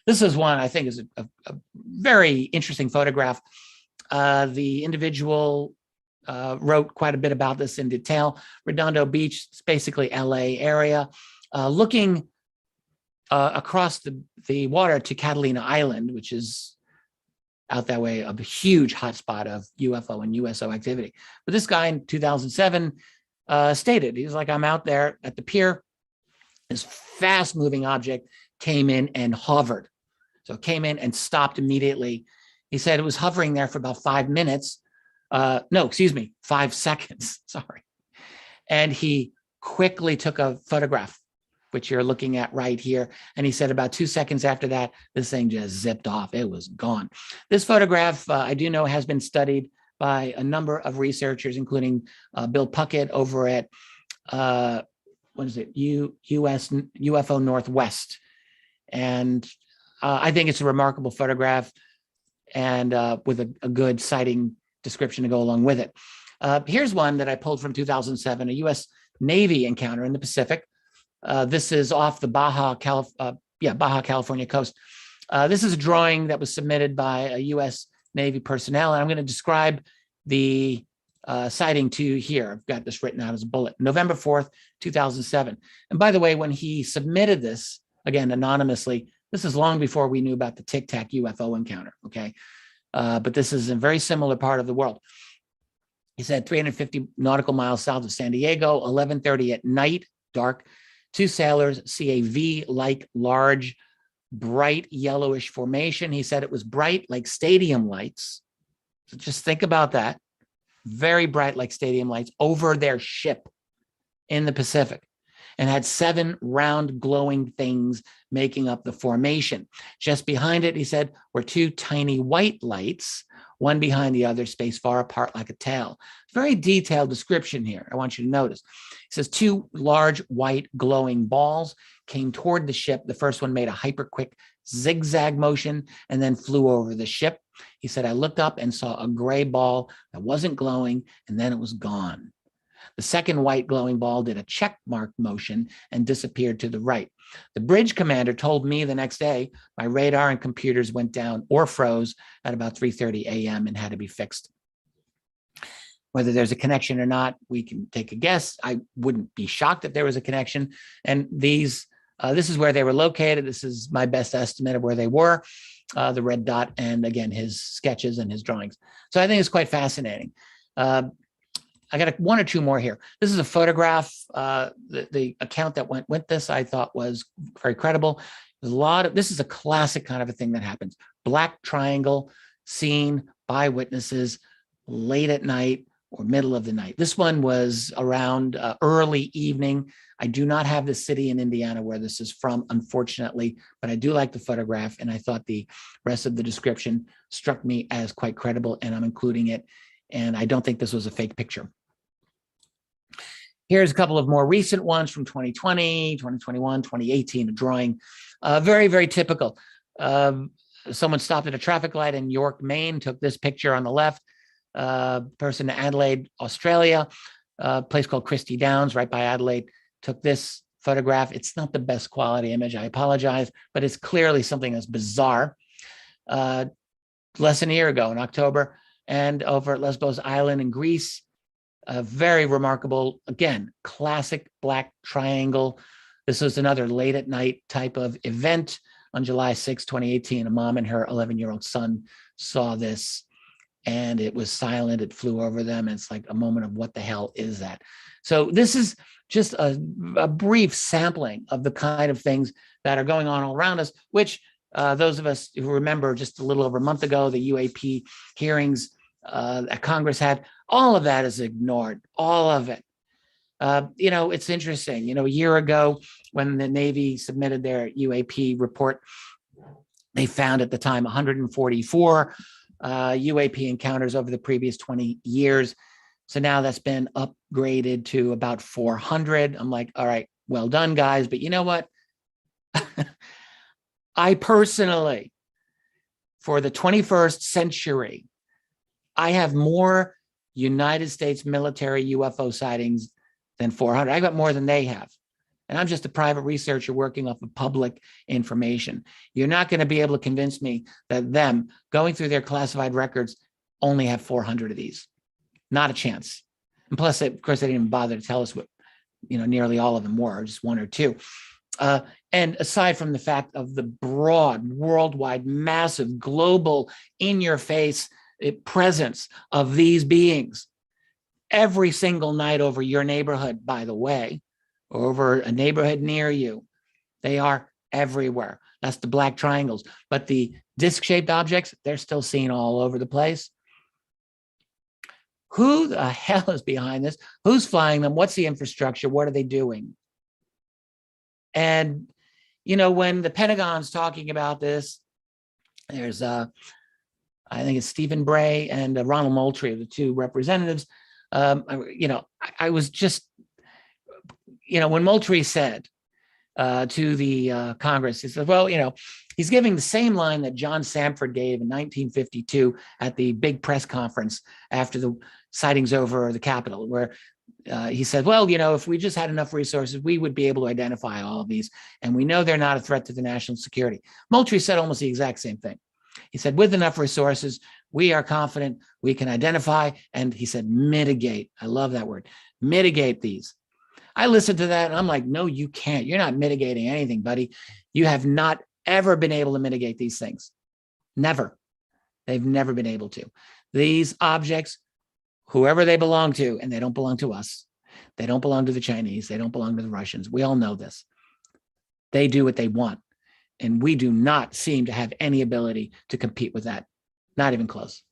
This is one I think is a very interesting photograph. The individual wrote quite a bit about this in detail. Redondo Beach, it's basically LA area, looking across the water to Catalina Island, which is out that way, a huge hotspot of UFO and USO activity. But this guy in 2007 stated, he was like, I'm out there at the pier. This fast moving object came in and hovered. So it came in and stopped immediately. He said it was hovering there for about 5 minutes. No, excuse me, 5 seconds, sorry. And he quickly took a photograph, which you're looking at right here. And he said about 2 seconds after that, this thing just zipped off. It was gone. This photograph, I do know, has been studied by a number of researchers, including Bill Puckett over at, what is it, UFO Northwest. And I think it's a remarkable photograph and with a good sighting description to go along with it. Here's one that I pulled from 2007, a U.S. Navy encounter in the Pacific. This is off the Baja California coast. This is a drawing that was submitted by a U.S. Navy personnel, and I'm going to describe the sighting to you here. I've got this written out as a bullet. November 4th, 2007. And by the way, when he submitted this, again, anonymously, this is long before we knew about the Tic Tac UFO encounter, okay? But this is a very similar part of the world. He said 350 nautical miles south of San Diego, 11:30 at night, dark. 2 sailors see a V-like large, bright yellowish formation. He said it was bright like stadium lights. So just think about that. Very bright like stadium lights over their ship in the Pacific, and had 7 round glowing things making up the formation. Just behind it, he said, were 2 tiny white lights, one behind the other, spaced far apart like a tail. Very detailed description here. I want you to notice. He says 2 large white glowing balls came toward the ship. The first one made a hyper quick zigzag motion and then flew over the ship. He said, I looked up and saw a gray ball that wasn't glowing, and then it was gone. The second white glowing ball did a check mark motion and disappeared to the right. The bridge commander told me the next day my radar and computers went down or froze at about 3:30 a.m. and had to be fixed. Whether there's a connection or not, we can take a guess. I wouldn't be shocked if there was a connection. And this is where they were located. This is my best estimate of where they were, the red dot, and again, his sketches and his drawings. So I think it's quite fascinating. I got 1 or 2 more here. This is a photograph. The account that went with this, I thought, was very credible. There's this is a classic kind of a thing that happens. Black triangle seen by witnesses late at night or middle of the night. This one was around early evening. I do not have the city in Indiana where this is from, unfortunately, but I do like the photograph, and I thought the rest of the description struck me as quite credible, and I'm including it. And I don't think this was a fake picture. Here's a couple of more recent ones from 2020, 2021, 2018, a drawing. Very, very typical. Someone stopped at a traffic light in York, Maine, took this picture on the left. Person in Adelaide, Australia, a place called Christie Downs, right by Adelaide, took this photograph. It's not the best quality image, I apologize, but it's clearly something that's bizarre. Less than a year ago in October, and over at Lesbos Island in Greece, a very remarkable, again, classic black triangle. This was another late at night type of event on July 6, 2018. A mom and her 11-year-old son saw this, and it was silent. It flew over them. And it's like a moment of what the hell is that? So this is just a brief sampling of the kind of things that are going on all around us, which those of us who remember just a little over a month ago, the UAP hearings that Congress had, all of that is ignored, all of it. It's interesting, a year ago when the Navy submitted their UAP report, they found at the time 144 UAP encounters over the previous 20 years. So now that's been upgraded to about 400. I'm like, all right, well done, guys. But you know what? I personally, for the 21st century, I have more United States military UFO sightings than 400. I got more than they have. And I'm just a private researcher working off of public information. You're not going to be able to convince me that them going through their classified records only have 400 of these. Not a chance. And plus, of course, they didn't even bother to tell us what, nearly all of them were, just one or two. And aside from the fact of the broad, worldwide, massive, global, in-your-face presence of these beings, every single night over your neighborhood, by the way, over a neighborhood near you, they are everywhere. That's the black triangles. But the disc-shaped objects, they're still seen all over the place. Who the hell is behind this? Who's flying them? What's the infrastructure? What are they doing? And, when the Pentagon's talking about this, there's, I think it's Stephen Bray and Ronald Moultrie, the two representatives. I was just, when Moultrie said to the Congress, he said, well, he's giving the same line that John Samford gave in 1952 at the big press conference after the sightings over the Capitol, where he said, well, if we just had enough resources, we would be able to identify all of these. And we know they're not a threat to the national security. Moultrie said almost the exact same thing. He said, with enough resources, we are confident we can identify. And he said, mitigate. I love that word. Mitigate these. I listened to that and I'm like, no, you can't. You're not mitigating anything, buddy. You have not ever been able to mitigate these things. Never. They've never been able to. These objects, whoever they belong to, and they don't belong to us. They don't belong to the Chinese. They don't belong to the Russians. We all know this. They do what they want. And we do not seem to have any ability to compete with that. Not even close.